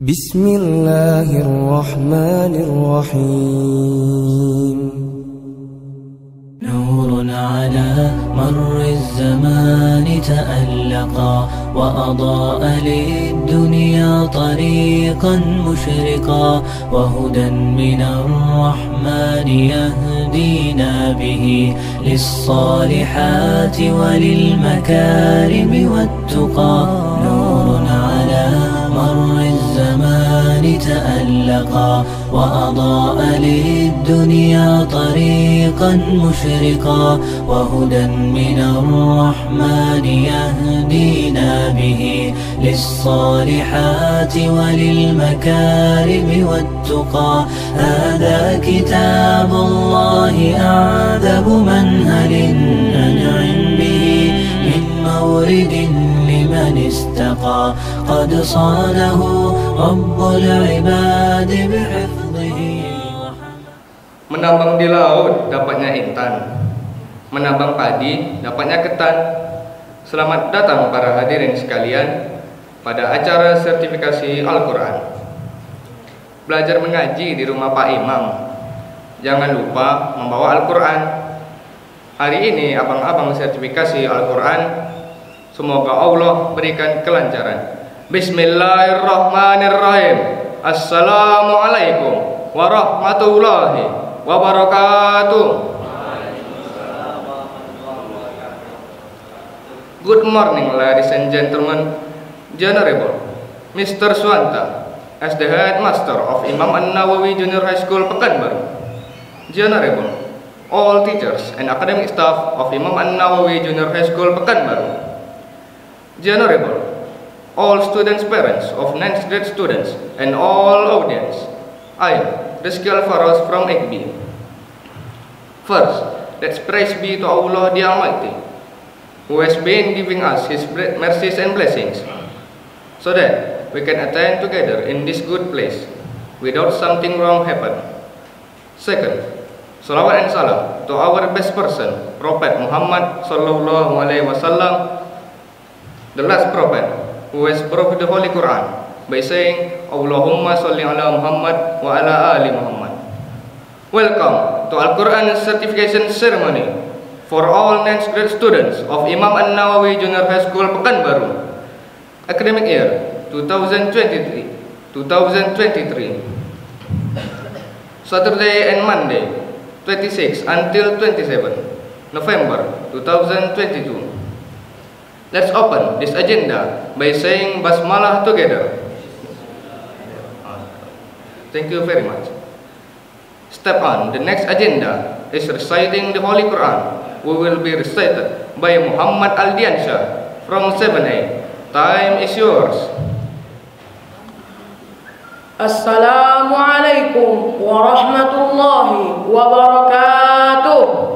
بسم الله الرحمن الرحيم نور على مر الزمان تألقا وأضاء للدنيا طريقا مشرقا وهدى من الرحمن يهدينا به للصالحات وللمكارم والتقى نور على مر الزمان تألقا وأضاء للدنيا طريقا مشرقا وهدى من الرحمن يهدينا به للصالحات وللمكارم والتقى هذا كتاب الله أعذب منهل أنعم به من مورد لمن استقى قد صانه رب العباد بحفظه. Menambang di laut dapatnya intan, menambang padi dapatnya ketan. Selamat datang para hadirin sekalian pada acara sertifikasi Al-Quran. Belajar mengaji di rumah Pak Imam, jangan lupa membawa Al-Quran. Hari ini abang-abang sertifikasi Al-Quran, semoga Allah berikan kelancaran. Bismillahirrahmanirrahim. Assalamualaikum warahmatullahi wabarakatuh. Good morning, ladies and gentlemen. Honorable Mr. Swanta, as the headmaster of Imam An-Nawawi Junior High School, Pekanbaru. Honorable all teachers and academic staff of Imam An-Nawawi Junior High School, Pekanbaru. Honorable all students' parents of 9th grade students and all audience. I am Rizky Al-Faraz from IKB. First, let's praise be to Allah the Almighty, who has been giving us His mercies and blessings, so that we can attend together in this good place without something wrong happen. Second, salawat and salam to our best person, Prophet Muhammad Sallallahu Alaihi Wasallam, the last prophet who has brought the Holy Quran by saying Allahumma salli ala Muhammad wa ala ali Muhammad. Welcome to Al-Quran certification ceremony for all 9th grade students of Imam An-Nawawi Junior High School, Pekanbaru, academic year 2023. Saturday and Monday 26 until 27 November 2022. Let's open this agenda by saying Basmalah together. Thank you very much. Step on the next agenda is reciting the Holy Quran. We will be recited by Muhammad Aldiansyah from 7A. Time is yours. Assalamualaikum warahmatullahi wabarakatuh.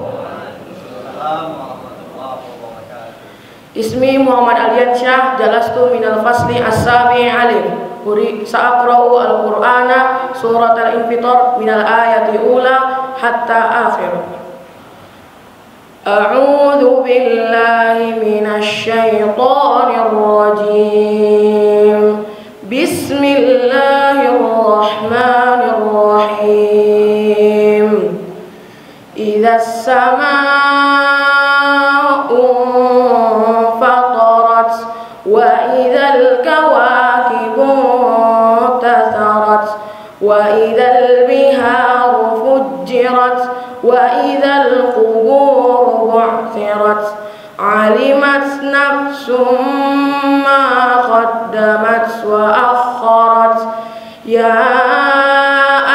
Ismi Muhammad Aldiansyah, jalastu minal fasli as-sabi' alim. Sa'aqra'u al-Qur'ana surat al-Infitar minal ayati ula hatta akhir. A'udhu billahi minasy syaithanir rajim. Bismillahirrahmanirrahim. Idzas samaa'u fatarat wa idzal kawakibu وإذا البحار فجرت وإذا القبور بعثرت علمت نفس ما قدمت وأخرت يا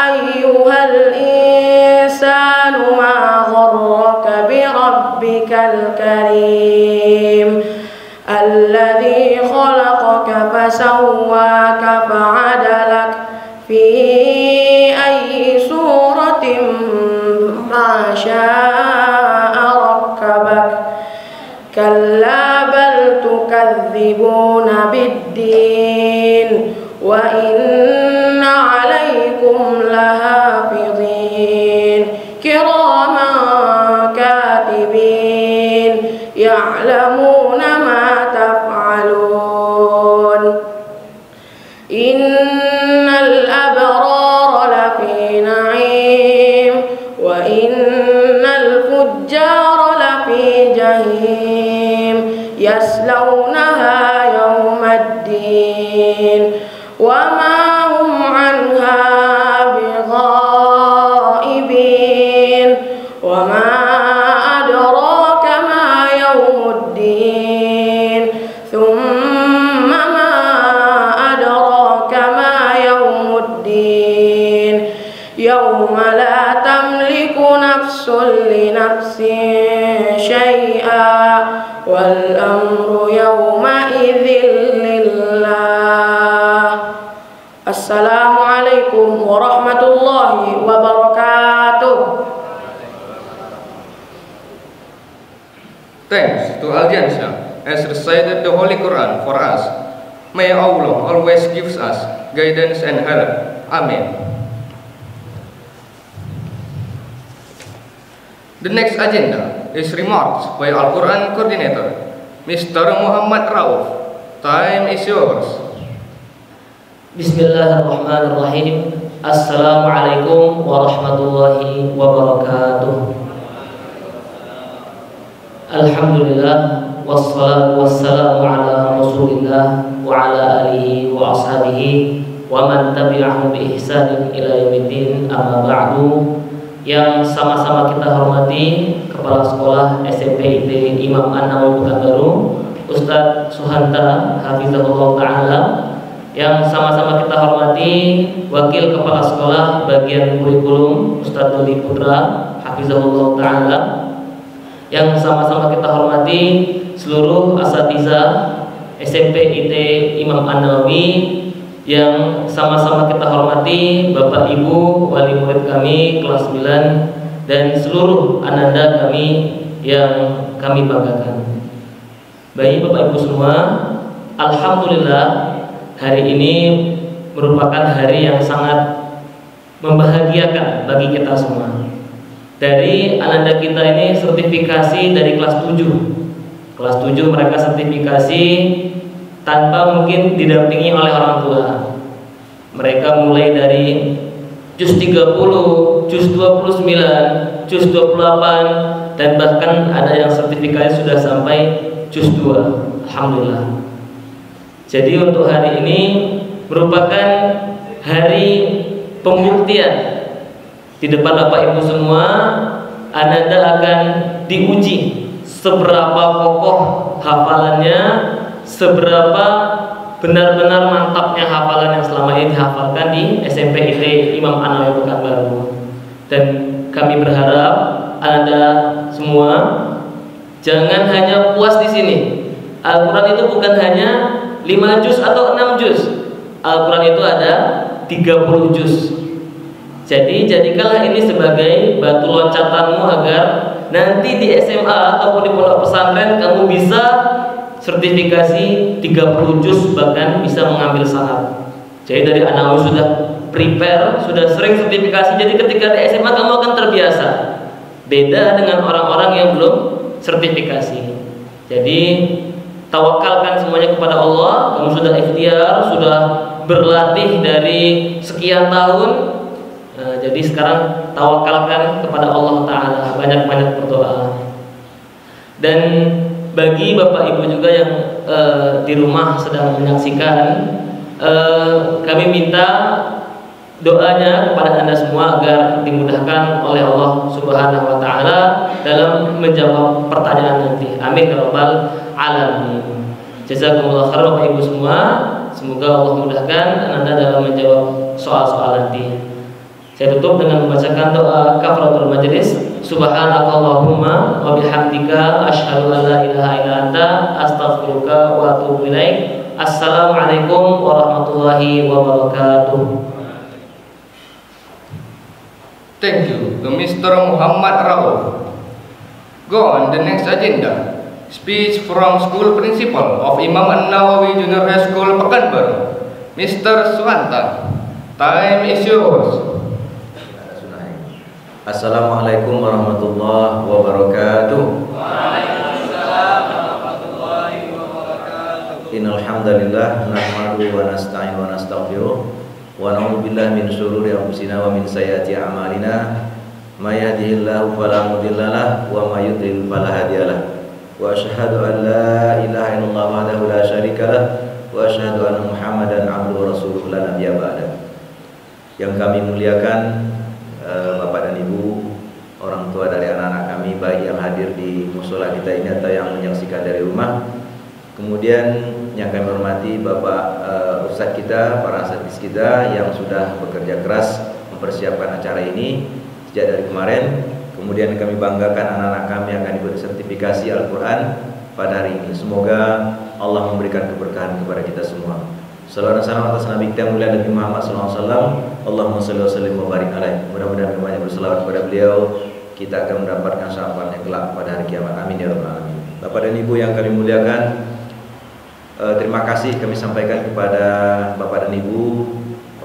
أيها الإنسان ما غرك بربك الكريم الذي خلقك فسواك فعدلك في أي سورة ما شاء ركبك كلا بل تكذبون بالدين وإن عليكم لحافظين كراما كاتبين يعلمون ما تفعلون إن يصلونها يوم الدين وما هم عنها بغائبين وما أدراك ما يوم الدين ثم ما أدراك ما يوم الدين يوم لا تملك نفس لنفس شيئا والأمر يومئذ لله. Assalamualaikum warahmatullahi wabarakatuh. Thanks to Aldiansyah as recited the Holy Quran for us. May Allah always gives us guidance and help. Amen. The next agenda is remarks by Al-Quran Coordinator, Mr. Muhammad Rauf. Time is yours. Bismillahirrahmanirrahim. Assalamualaikum warahmatullahi wabarakatuh. Alhamdulillah wassalatu wassalamu ala Rasulillah wa ala alihi wa ashabihi wa man tabi'ahum bi ihsanin ila yaumiddin. Amma ba'du. Yang sama-sama kita hormati Kepala Sekolah SMP IT Imam An-Nawawi Pekanbaru, Ustadz Suhanta Hafizahullah Ta'ala. Yang sama-sama kita hormati Wakil Kepala Sekolah Bagian Kurikulum Ustadz Dodi Putra Hafizahullah Ta'ala. Yang sama-sama kita hormati seluruh asatidzah SMP IT Imam An-Nawawi. Yang sama-sama kita hormati Bapak Ibu wali murid kami kelas 9 dan seluruh ananda kami yang kami banggakan. Baik Bapak Ibu semua, alhamdulillah hari ini merupakan hari yang sangat membahagiakan bagi kita semua. Dari ananda kita ini sertifikasi dari kelas 7. Kelas 7 mereka sertifikasi tanpa mungkin didampingi oleh orang tua. Mereka mulai dari juz 30, juz 29, juz 28 dan bahkan ada yang sertifikasi sudah sampai juz 2. Alhamdulillah. Jadi untuk hari ini merupakan hari pembuktian di depan Bapak Ibu semua. Ananda akan diuji seberapa kokoh hafalannya, seberapa benar-benar mantapnya hafalan yang selama ini dihafalkan di SMP IT Imam An-Nawawi Pekanbaru. Dan kami berharap Anda semua jangan hanya puas di sini. Al-Quran itu bukan hanya 5 juz atau 6 juz. Al-Quran itu ada 30 juz. Jadi jadikanlah ini sebagai batu loncatanmu agar nanti di SMA ataupun di pondok pesantren kamu bisa sertifikasi 30 juz, bahkan bisa mengambil sanad. Jadi dari An-Nawawi sudah prepare, sudah sering sertifikasi. Jadi ketika di SMA kamu akan terbiasa. Beda dengan orang-orang yang belum sertifikasi. Jadi tawakalkan semuanya kepada Allah. Kamu sudah ikhtiar, sudah berlatih dari sekian tahun. Jadi sekarang tawakalkan kepada Allah Ta'ala, banyak-banyak berdoa. Dan bagi Bapak Ibu juga yang di rumah sedang menyaksikan, kami minta doanya kepada Anda semua agar dimudahkan oleh Allah Subhanahu wa Ta'ala dalam menjawab pertanyaan nanti. Amin ya rabbal alamin. Jazakumullah khairan Bapak Ibu semua. Semoga Allah mudahkan Anda dalam menjawab soal-soal nanti. Saya tutup dengan membacakan doa kafaratul majelis. Subhanakallahumma wa bihamdika asyhadu an la ilaha illa anta astaghfiruka wa atubu ilaik. Assalamualaikum warahmatullahi wabarakatuh. Thank you to Mr. Muhammad Rauf. Go on the next agenda. Speech from School Principal of Imam An-Nawawi Junior High School Pekanbaru, Mr. Suhanta. Time is yours. Assalamualaikum warahmatullahi wabarakatuh. Waalaikumsalam warahmatullahi wabarakatuh. Innal hamdalillah nahmaduhu wa nasta'inu wa nastaghfiruh wa na'udzu billahi min shururi anfusina wa min sayyiati a'malina. May yahdihillahu fala mudhillalah wa may yudhlil fala hadiyalah. wa asyhadu an la ilaha illallah wahdahu la syarikalah wa asyhadu anna Muhammadan abduhu wa rasuluhu la nabiyya ba'da. Yang kami muliakan Bapak dan Ibu, orang tua dari anak-anak kami, baik yang hadir di musola kita ini atau yang menyaksikan dari rumah. Kemudian yang kami hormati Bapak Ustadz kita, para asatidz kita yang sudah bekerja keras mempersiapkan acara ini sejak dari kemarin. Kemudian kami banggakan anak-anak kami yang akan diberi sertifikasi Al-Quran pada hari ini. Semoga Allah memberikan keberkahan kepada kita semua. Salawat dan salam atas Nabi kita mulia Nabi Muhammad SAW. Allahumma shalli wa sallim wa barik alaih. Mudah-mudahan banyak berselawat kepada beliau, kita akan mendapatkan syafaatnya kelak pada hari kiamat. Amin ya rabbal alamin. Bapak dan Ibu yang kami muliakan, terima kasih kami sampaikan kepada Bapak dan Ibu,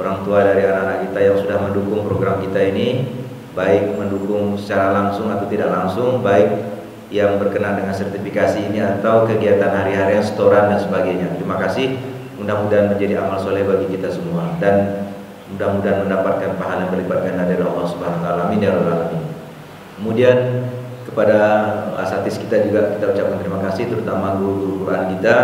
orang tua dari anak-anak kita yang sudah mendukung program kita ini, baik mendukung secara langsung atau tidak langsung, baik yang berkenaan dengan sertifikasi ini atau kegiatan hari-harian, setoran dan sebagainya. Terima kasih. Mudah-mudahan menjadi amal soleh bagi kita semua dan mudah-mudahan mendapatkan pahala yang berlipat ganda dari Allah Subhanahu wa taala. Amin ya rabbal alamin. Kemudian kepada asatidz kita juga kita ucapkan terima kasih, terutama guru-guru Quran kita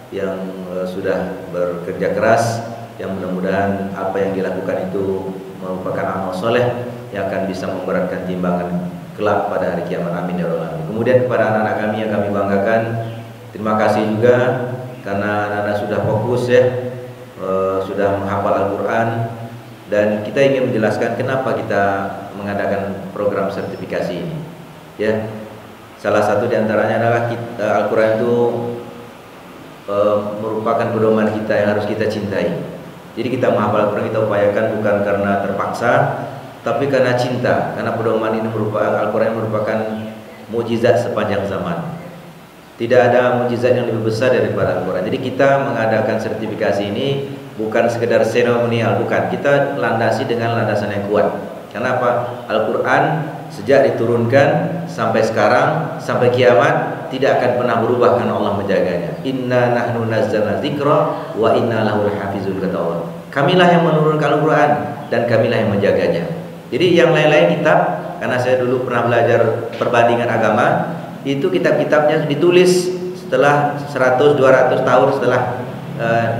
yang sudah bekerja keras, yang mudah-mudahan apa yang dilakukan itu merupakan amal soleh yang akan bisa memberatkan timbangan kelak pada hari kiamat. Amin ya rabbal alamin. Kemudian kepada anak-anak kami yang kami banggakan, terima kasih juga karena anak-anak sudah fokus ya, sudah menghafal Al-Quran, dan kita ingin menjelaskan kenapa kita mengadakan program sertifikasi ini. Ya, salah satu diantaranya adalah Al-Quran itu merupakan pedoman kita yang harus kita cintai. Jadi kita menghafal Al-Quran kita upayakan bukan karena terpaksa, tapi karena cinta. Karena pedoman ini merupakan, Al-Quran merupakan mukjizat sepanjang zaman. Tidak ada mukjizat yang lebih besar daripada Al-Quran. Jadi kita mengadakan sertifikasi ini bukan sekedar seremonial, bukan. Kita landasi dengan landasan yang kuat. Kenapa? Al-Quran sejak diturunkan sampai sekarang, sampai kiamat, tidak akan pernah berubah karena Allah menjaganya. Inna nahnu nazzalna dzikra wa inna lahu lahafizun, kata Allah. Kamilah yang menurunkan Al-Quran dan kamilah yang menjaganya. Jadi yang lain-lain kitab, karena saya dulu pernah belajar perbandingan agama, itu kitab-kitabnya ditulis setelah 100-200 tahun setelah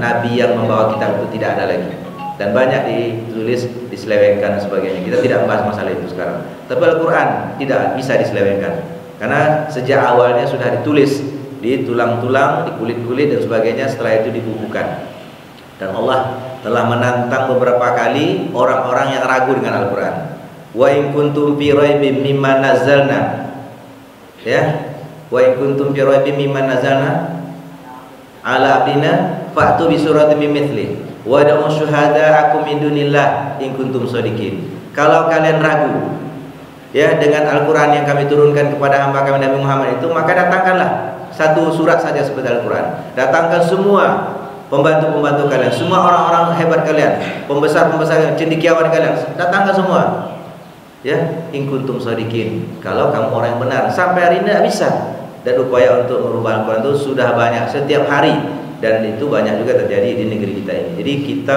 Nabi yang membawa kitab itu tidak ada lagi, dan banyak ditulis diselewengkan dan sebagainya. Kita tidak membahas masalah itu sekarang. Tapi Al-Quran tidak bisa diselewengkan karena sejak awalnya sudah ditulis di tulang-tulang, di kulit-kulit dan sebagainya. Setelah itu dibukukan, dan Allah telah menantang beberapa kali orang-orang yang ragu dengan Al-Quran. Wa in kuntum fi raibim mimma nazzalna, ya, wa in kuntum fi raibim mimma nazzalna ala abdina fa'tu bi suratin min mithli wa da'u syuhada'akum min dunillah in kuntum shadiqin. Kalau kalian ragu ya dengan Al-Quran yang kami turunkan kepada hamba kami Nabi Muhammad itu, maka datangkanlah satu surat saja seperti Al-Quran. Datangkan semua pembantu-pembantu kalian, semua orang-orang hebat kalian, pembesar-pembesar cendekiawan kalian, datangkan semua. Ya, in kuntum shadiqin, kalau kamu orang yang benar. Sampai hari ini tidak bisa, dan upaya untuk merubah Al-Quran itu sudah banyak setiap hari, dan itu banyak juga terjadi di negeri kita ini. Jadi kita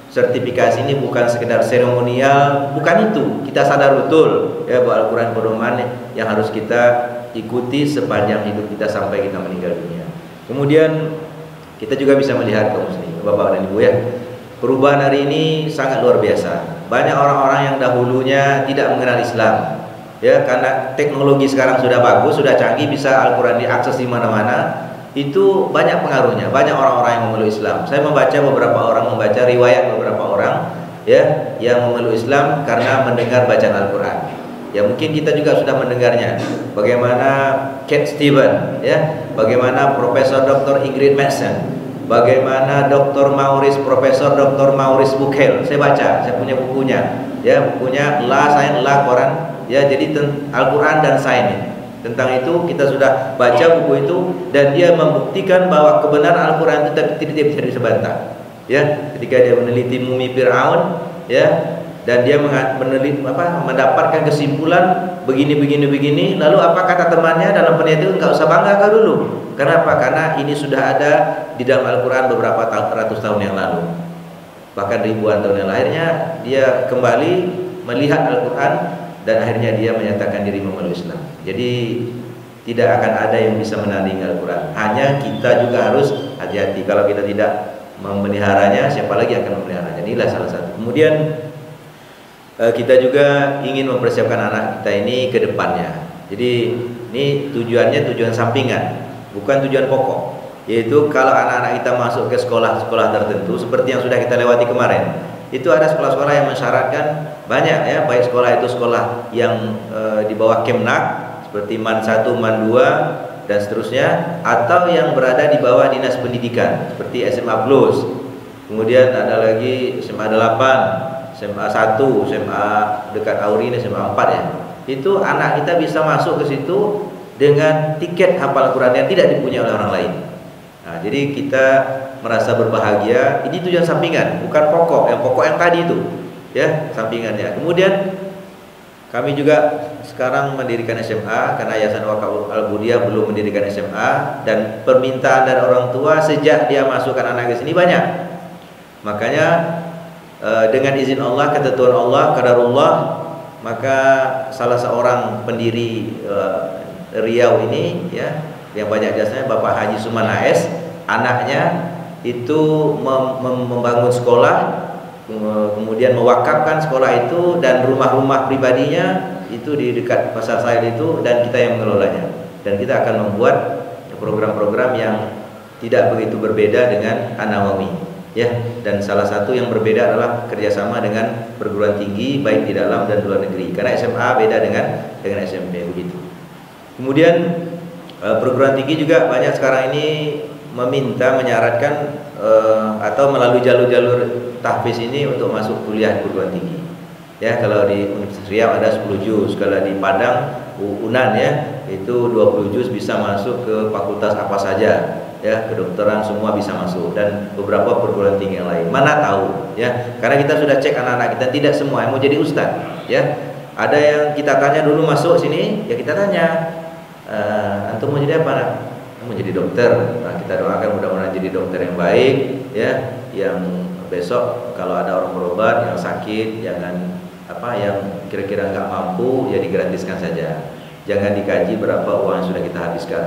sertifikasi ini bukan sekedar seremonial, bukan itu. Kita sadar betul ya bahwa Al-Quran pedoman yang harus kita ikuti sepanjang hidup kita sampai kita meninggal dunia. Kemudian kita juga bisa melihat kaum muslimin, Bapak dan Ibu ya, perubahan hari ini sangat luar biasa. Banyak orang-orang yang dahulunya tidak mengenal Islam, ya, karena teknologi sekarang sudah bagus, sudah canggih, bisa Al-Quran diakses di mana-mana. Itu banyak pengaruhnya, banyak orang-orang yang memeluk Islam. Saya membaca membaca riwayat beberapa orang ya yang memeluk Islam karena mendengar bacaan Al-Quran. Ya, mungkin kita juga sudah mendengarnya. Bagaimana Cat Stevens, ya, bagaimana Profesor Dr. Ingrid Mason, bagaimana Dr. Maurice, Profesor Dr. Maurice Bucaille. Saya baca, saya punya bukunya, ya, bukunya La Sains La Quran, ya, jadi Al-Quran dan Sains. Tentang itu kita sudah baca buku itu, dan dia membuktikan bahwa kebenaran Al-Quran itu tidak bisa disebantah. Ya, ketika dia meneliti mumi Fir'aun, ya, dan dia mendapatkan kesimpulan begini, lalu apa kata temannya dalam penelitian itu? Enggak usah bangga kau dulu. Kenapa? Karena ini sudah ada di dalam Al-Quran beberapa ratus tahun yang lalu, bahkan ribuan tahun yang lalu. Akhirnya dia kembali melihat Al-Quran dan akhirnya dia menyatakan diri memeluk Islam. Jadi tidak akan ada yang bisa menandingi Al-Quran. Hanya kita juga harus hati-hati. Kalau kita tidak memeliharanya, siapa lagi akan memeliharanya? Inilah salah satu. Kemudian kita juga ingin mempersiapkan anak kita ini ke depannya. Jadi ini tujuannya tujuan sampingan, bukan tujuan pokok. Yaitu kalau anak-anak kita masuk ke sekolah-sekolah tertentu seperti yang sudah kita lewati kemarin, itu ada sekolah-sekolah yang mensyaratkan banyak ya, baik sekolah itu sekolah yang di bawah Kemnak seperti MAN 1, MAN 2 dan seterusnya, atau yang berada di bawah Dinas Pendidikan seperti SMA Plus. Kemudian ada lagi SMA 8, SMA 1, SMA dekat Auri ini SMA 4 ya. Itu anak kita bisa masuk ke situ dengan tiket hafal Quran yang tidak dipunyai oleh orang lain. Nah, jadi kita merasa berbahagia. Ini tujuan sampingan, bukan pokok. Yang pokok yang tadi itu, ya, sampingannya. Kemudian kami juga sekarang mendirikan SMA karena Yayasan Wakaf Al-Budiah belum mendirikan SMA, dan permintaan dari orang tua sejak dia masukkan anak ke sini banyak. Makanya dengan izin Allah, ketentuan Allah, qadarullah, maka salah seorang pendiri Riau ini ya, yang banyak jasanya, Bapak Haji Suman AS, anaknya itu membangun sekolah, kemudian mewakafkan sekolah itu dan rumah-rumah pribadinya itu di dekat Pasar Sahil itu, dan kita yang mengelolanya. Dan kita akan membuat program-program yang tidak begitu berbeda dengan An-Nawawi ya. Dan salah satu yang berbeda adalah kerjasama dengan perguruan tinggi baik di dalam dan luar negeri, karena SMA beda dengan SMP begitu. Kemudian perguruan tinggi juga banyak sekarang ini menyaratkan atau melalui jalur-jalur tahfiz ini untuk masuk kuliah di perguruan tinggi. Ya, kalau di Universitas Riau ada 10 juz, kalau di Padang UNAN ya, itu 20 juz bisa masuk ke fakultas apa saja. Ya, kedokteran semua bisa masuk, dan beberapa perguruan tinggi yang lain. Mana tahu ya, karena kita sudah cek anak-anak kita tidak semua yang mau jadi ustaz ya. Ada yang kita tanya dulu masuk sini, ya kita tanya, antum mau jadi apa nak? Mau jadi dokter. Nah, kita doakan mudah-mudahan jadi dokter yang baik ya, yang besok kalau ada orang berobat yang sakit, jangan yang kira-kira nggak mampu ya digratiskan saja. Jangan dikaji berapa uang yang sudah kita habiskan.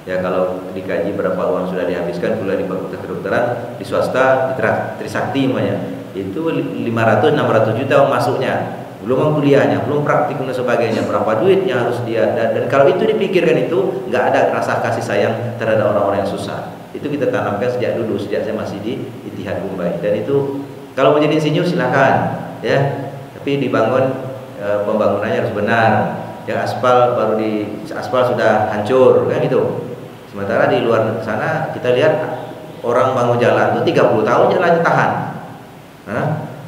Ya, kalau dikaji berapa uang sudah dihabiskan kuliah di fakultas kedokteran di swasta, di Trisakti namanya, itu 500-600 juta masuknya, belum kuliahnya, belum praktik dan sebagainya, berapa duitnya harus dia, dan kalau itu dipikirkan itu nggak ada rasa kasih sayang terhadap orang-orang yang susah. Itu kita tanamkan sejak dulu, sejak saya masih di Ittihad Mumbai. Dan itu kalau mau jadi insinyur silakan ya, tapi dibangun pembangunannya harus benar. Yang aspal sudah hancur kan gitu. Sementara di luar sana kita lihat orang bangun jalan itu 30 tahun jalannya tahan.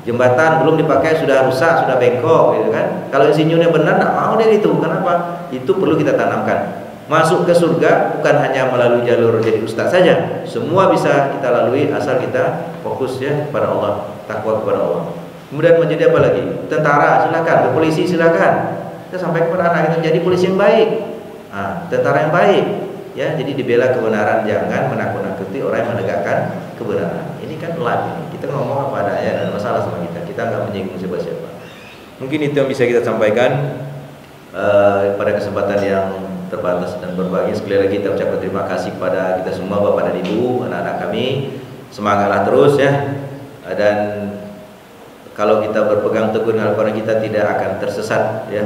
Jembatan belum dipakai sudah rusak, sudah bengkok gitu kan. Kalau insinyurnya benar enggak mau dari itu. Kenapa? Itu perlu kita tanamkan. Masuk ke surga bukan hanya melalui jalur jadi ustaz saja. Semua bisa kita lalui asal kita fokus ya kepada Allah, takwa kepada Allah. Kemudian menjadi apa lagi? Tentara silakan, polisi silakan. Kita sampaikan kepada anak kita jadi polisi yang baik. Tentara yang baik. Ya, jadi dibela kebenaran, jangan menakut-nakuti orang yang menegakkan kebenaran. Ini kan live, kita ngomong apa adanya, dan masalah sama kita nggak menyinggung siapa-siapa. Mungkin itu yang bisa kita sampaikan pada kesempatan yang terbatas dan berbahagia. Sekali lagi kita ucapkan terima kasih kepada kita semua, Bapak dan Ibu, anak-anak kami. Semangatlah terus ya. Dan kalau kita berpegang teguh dengan Al-Quran, kita tidak akan tersesat ya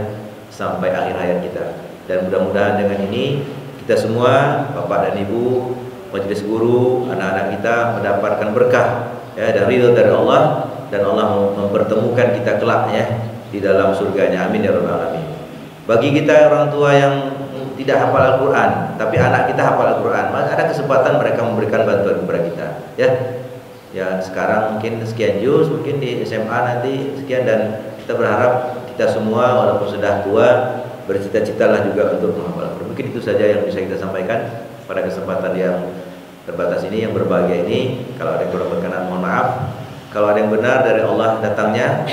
sampai akhir hayat kita. Dan mudah-mudahan dengan ini kita semua, Bapak dan Ibu, majelis guru, anak-anak kita mendapatkan berkah ya, dan ridho dari Allah, dan Allah mempertemukan kita kelak ya di dalam surganya. Amin ya rabbal alamin. Bagi kita orang tua yang tidak hafal Al-Quran, tapi anak kita hafal Al-Quran, maka ada kesempatan mereka memberikan bantuan kepada kita ya. Ya, sekarang mungkin sekian juz, mungkin di SMA nanti sekian, dan kita berharap kita semua walaupun sudah tua bercita-citalah juga untuk menghafal. Mungkin itu saja yang bisa kita sampaikan pada kesempatan yang terbatas ini, yang berbahagia ini. Kalau ada yang kurang berkenan mohon maaf. Kalau ada yang benar dari Allah datangnya,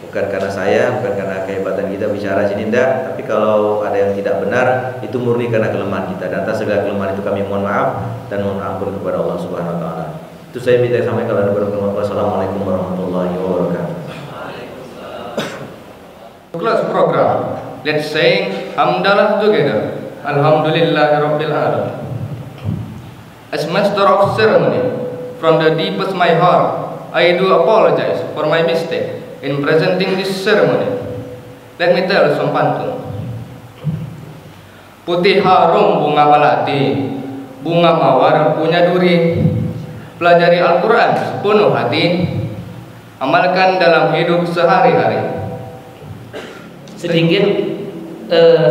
bukan karena saya, bukan karena kehebatan kita bicara sini enggak, tapi kalau ada yang tidak benar itu murni karena kelemahan kita, dan atas segala kelemahan itu kami mohon maaf dan mohon ampun kepada Allah Subhanahu wa taala. Itu saya minta sampaikan. Kalau ada berkenan, wassalamualaikum warahmatullahi wabarakatuh. Class program. Let's sing Hamdalah together. Alhamdulillahirabbil alamin. As master of ceremony, from the deepest my heart, I do apologize for my mistake in presenting this ceremony. Let me tell some pantun. Putih harum bunga melati, bunga mawar punya duri. Pelajari Al-Quran sepenuh hati, amalkan dalam hidup sehari-hari. Sedikit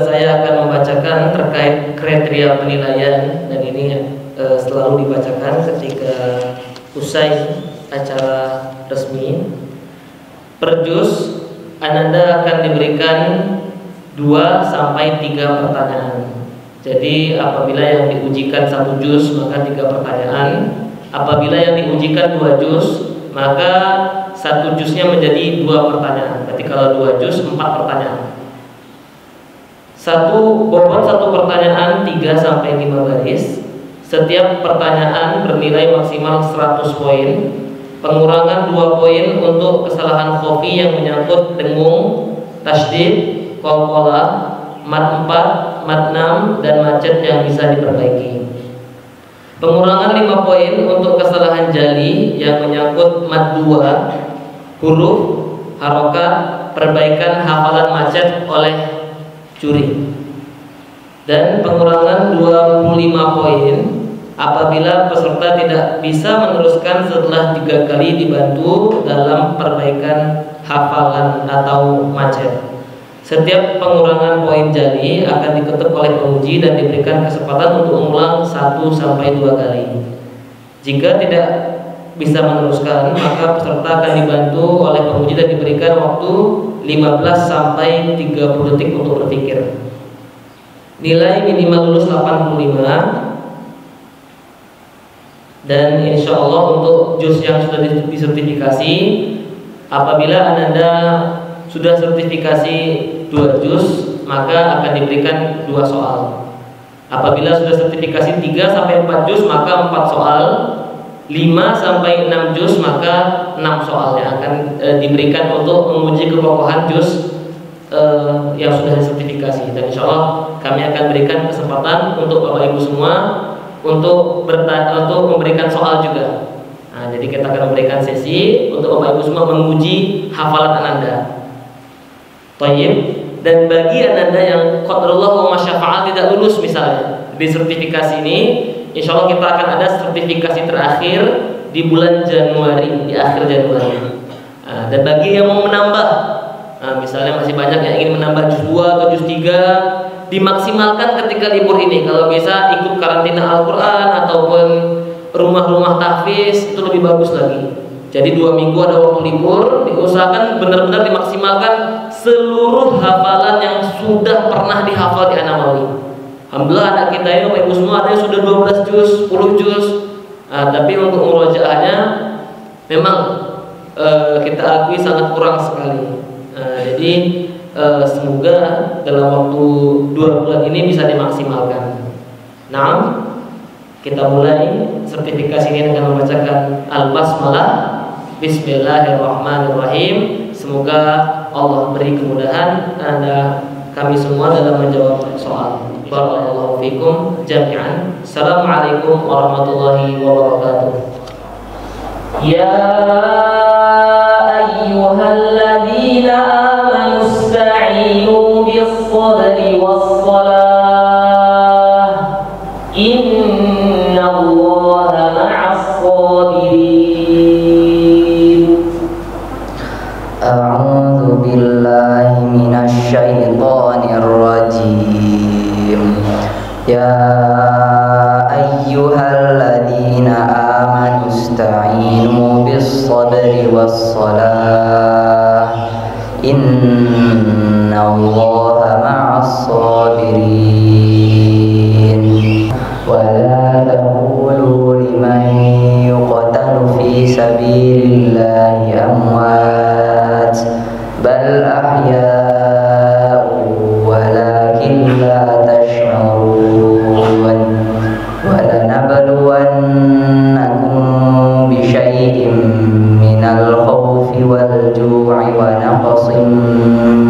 saya akan membacakan terkait kriteria penilaian, dan ini selalu dibacakan ketika usai acara resmi. Per juz Ananda akan diberikan 2-3 pertanyaan. Jadi apabila yang diujikan 1 juz maka 3 pertanyaan. Apabila yang diujikan 2 juz maka 1 juznya menjadi 2 pertanyaan. Berarti kalau 2 juz 4 pertanyaan. Bobot 1 pertanyaan 3-5 baris. Setiap pertanyaan bernilai maksimal 100 poin. Pengurangan 2 poin untuk kesalahan khofi yang menyangkut dengung, tasydid, qalqalah, mat 4, mat 6 dan macet yang bisa diperbaiki. Pengurangan 5 poin untuk kesalahan jali yang menyangkut mat 2, huruf, harokat, perbaikan hafalan macet oleh curi. Dan pengurangan 25 poin apabila peserta tidak bisa meneruskan setelah 3 kali dibantu dalam perbaikan hafalan atau macet. Setiap pengurangan poin jali akan diketuk oleh penguji dan diberikan kesempatan untuk mengulang 1-2 kali. Jika tidak bisa meneruskan, maka peserta akan dibantu oleh penguji dan diberikan waktu 15-30 detik untuk berpikir. Nilai minimal lulus 85. Dan insya Allah untuk juz yang sudah disertifikasi, apabila Ananda sudah sertifikasi 2 juz maka akan diberikan 2 soal. Apabila sudah sertifikasi 3-4 juz maka 4 soal. 5-6 juz maka 6 soal yang akan diberikan untuk menguji kekokohan juz yang sudah disertifikasi. Dan insya Allah kami akan berikan kesempatan untuk Bapak Ibu semua untuk memberikan soal juga. Nah, jadi kita akan memberikan sesi untuk Bapak Ibu semua menguji hafalan Ananda. Thayyib. Dan bagi Ananda yang qadarullah wa masyafa'al tidak lulus misalnya di sertifikasi ini, insya Allah kita akan ada sertifikasi terakhir di bulan Januari, di akhir Januari. Nah, dan bagi yang mau menambah, misalnya masih banyak yang ingin menambah juz 2 atau juz 3, dimaksimalkan ketika libur ini. Kalau bisa ikut karantina Al-Quran ataupun rumah-rumah tahfiz, itu lebih bagus lagi. Jadi 2 minggu ada waktu libur, diusahakan benar-benar dimaksimalkan seluruh hafalan yang sudah pernah dihafal di An-Nawawi. Alhamdulillah anak kita ini Bapak Ibu semua ada yang sudah 12 juz, 10 juz. Tapi untuk murojaahnya memang kita akui sangat kurang sekali. Jadi semoga dalam waktu 2 bulan ini bisa dimaksimalkan. Nah, kita mulai sertifikasi ini dengan membacakan Al-Basmalah. Bismillahirrahmanirrahim. Semoga Allah beri kemudahan kami semua dalam menjawab soal. Barakallahu fikum jami'an. Assalamualaikum warahmatullahi wabarakatuh. Ya ayyuhalladzina amanu ista'inu bis-sabri was-salah. Innallaha ma'as-sabirin. A'udzu billahi minasy syaithanir rajim. Ya ayyuhalladzina amanu ista'inu bis-sabri was-salah. Innallaha ma'as-sabirin. Wa la taqulu liman yuqtalu fi sabilillahi amwat bal ahya'u walakin la tash'urun. Wa lanabluwannakum bi syai'in minal khawfi wal ju'i wa naqsin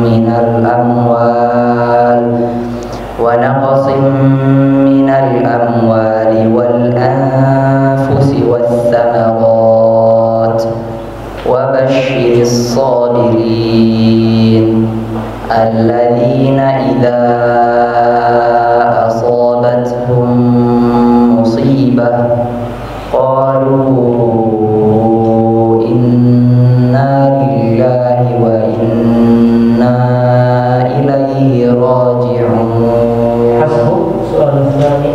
minal amwal wa naqsin وبشر الصابرين الذين إذا أصابتهم مصيبة قالوا إنا لله وإنا إليه راجعون. Soal الثاني.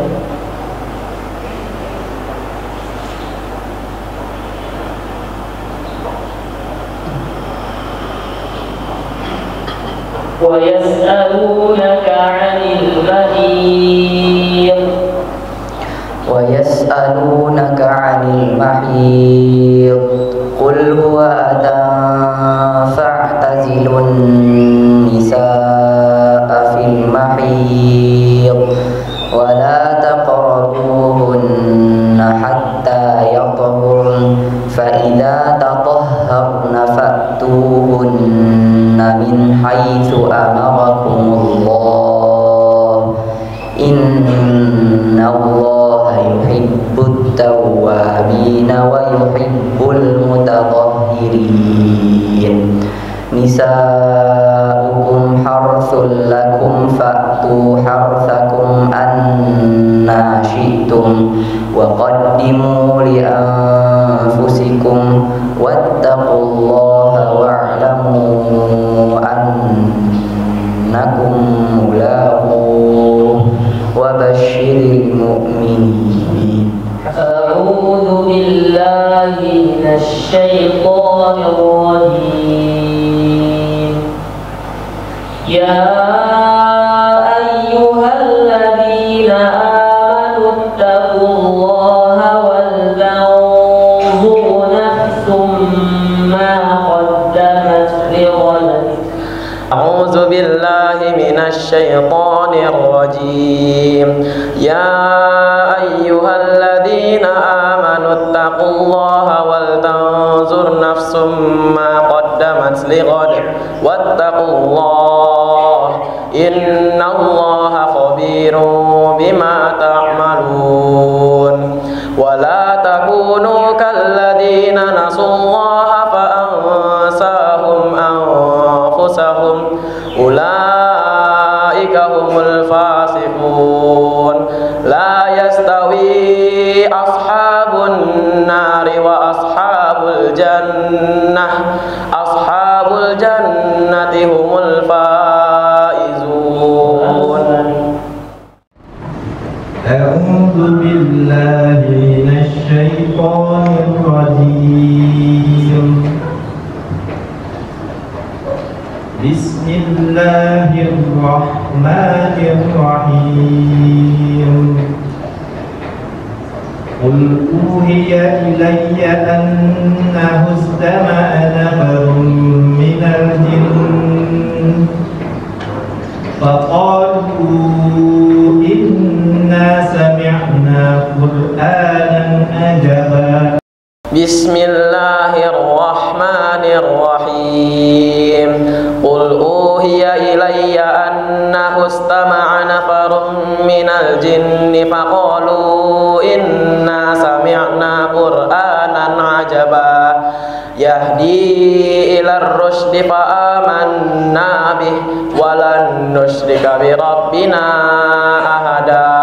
ويسألونك عن المحيض قل هو أذى فاعتزلوا النساء في المحيض ولا تقربوهن حتى يطهرن فإذا تطهرن فأتوهن من حيث أمركم الله إن الله يحب التوابين ويحب المتطهرين. نساؤكم حرث لكم فأتوا حرثكم أنى شئتم وقدموا لأنفسكم واتقوا الله واعلموا أنكم ملاقوه وبشر المؤمنين. أعوذ بالله من الشيطان الرجيم. يا أيها الذين آمنوا اتقوا الله ولتنظر نفس ما قدمت لغد. أعوذ بالله من الشيطان الرجيم. يا أيها الذين آمنوا اتقوا الله ولتنظر نفس ما قدمت لغد واتقوا الله إن الله خبير بما تعملون. ولا تكونوا كالذين نسوا الله فأنساهم أنفسهم أولئك هم الفاسقون. لا يستوي أصحاب النار وأصحاب الجنة هم الفائزون. أعوذ بالله من الشيطان الرجيم. بسم الله الرحمن الرحيم. قل أوحي إلي أنه استمع نفر من الجن فقالوا إنا سمعنا قرآنا عجبا. بسم الله الرحمن الرحيم. قل أوحي إلي أنه استمع نفر من الجن فقالوا إنا سمعنا قرآنا عجبا يهدي إلى الرشد فآمنا به ولن نشرك بربنا أحدا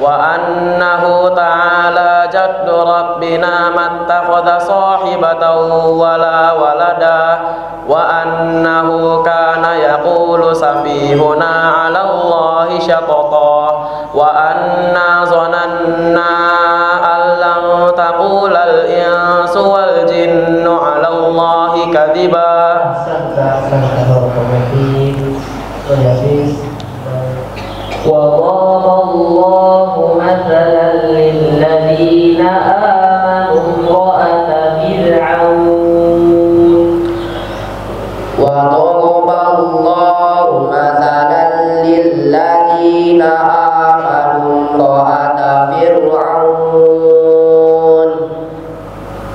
وأنه تعالى جد ربنا ما اتخذ صاحبة ولا ولدا وأنه كان يقول سفيهنا على الله شططا وأنا ظننا أن لن تقول الإنس والجن على الله كذبا. وضرب الله مثلا للذين آمنوا امرأة فرعون. وضرب الله مثلا للذين آمنوا امرأة فرعون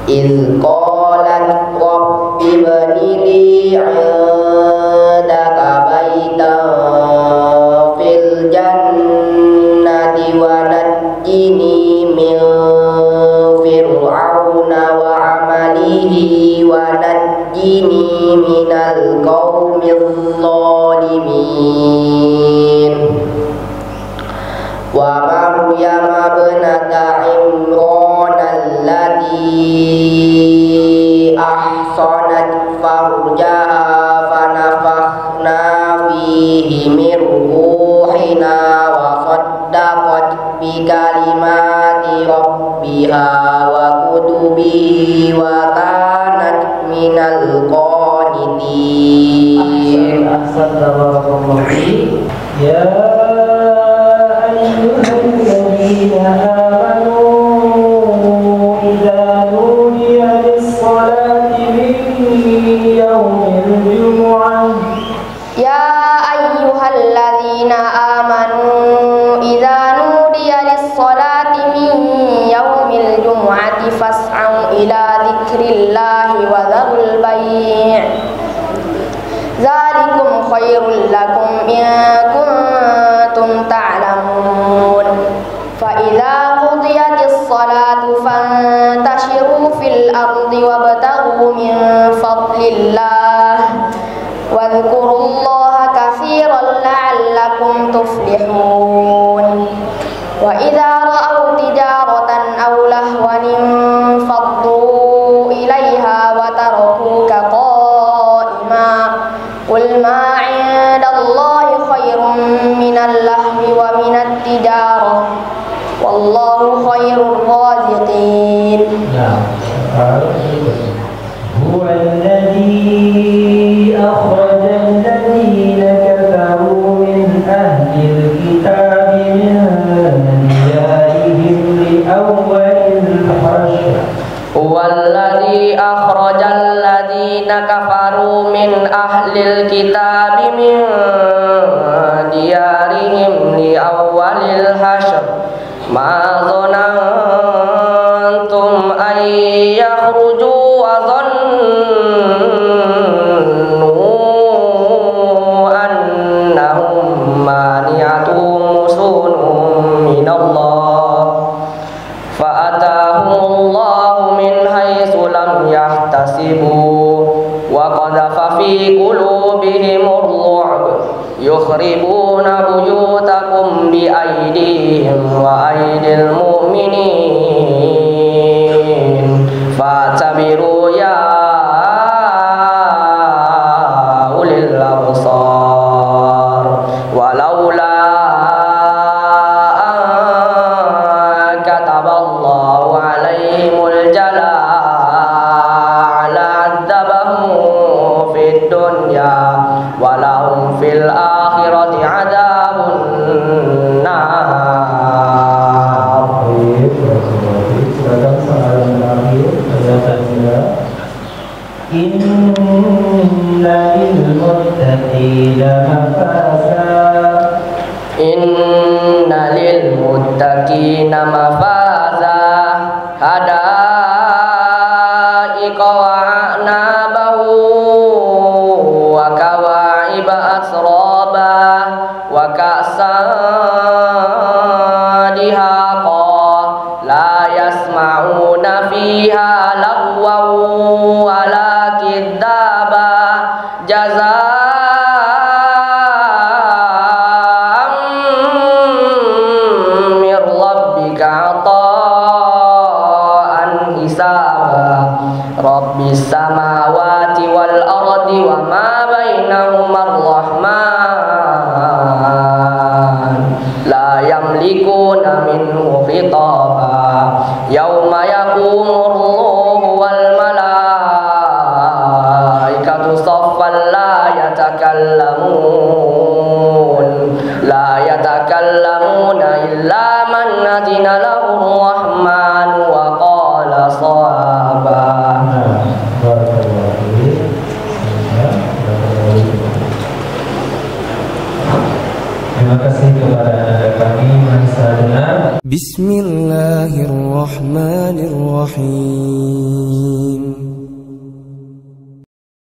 إذ قالت رب ابن لي عندك بيتا في الجنة ونجني من فرعون وعمله ونجني ونجني من القوم الظالمين ومريم ابنة عمران التي أحصنت فرجها فنفخنا فيه من روحنا وصدقت بكلمات ربها وكتبه وكانت من القانتين. يا أيها الذين آمنوا إذا نودي للصلاة من يوم الجمعة يا أيها الذين آمنوا إذا نودي للصلاة من يوم الجمعة فاسعوا إلى ذكر الله وذروا البيع ذلكم خير لكم إن كنتم تعلمون فإذا قضيت الصلاة فانتشروا في الأرض وابتغوا من فضل الله واذكروا الله كثيرا لعلكم تفلحون وإذا رأوا تجارة أو لهوا انفضوا إليها وتركوك قائما قل ما عند الله خير من اللهو ومن التجارة والله خير الرازقين. هو الذي أخرج الذين كفروا من أهل الكتاب من ديارهم لأول الحشر هو الذي أخرج الذين كفروا من أهل الكتاب من ديارهم لأول الحشر ما ظننتم أن يخرجوا وظنوا أنهم مانعتهم حصونهم من الله فأتاهم الله من حيث لم يحتسبوا وقذف في قلوبهم الرعب يخربون بيوتكم بأيديهم وأيدي المؤمنين فاعتبروا يا أولي الأبصار ولولا أن كتب الله عليهم الجلاء لعذبهم في الدنيا ولهم في الآخرة عذاب النار. إن للمتقين مفازا إن للمتقين مفازا حدائق وأعنابا وكواعب أترابا وكأسا دهاقا لا يسمعون فيها لغوا ولا كذابا جزاء من ربك عطاء حسابا رب السماوات والأرض وما بينهما الرحمن لا يملكون منه خطابا يوم يقوم الروح والملائكة صفا لا يتكلمون إلا من أذن له الرحمن وقال صوابا. Terima kasih kepada kami Mahasiswa Dengar. Bismillahirrahmanirrahim.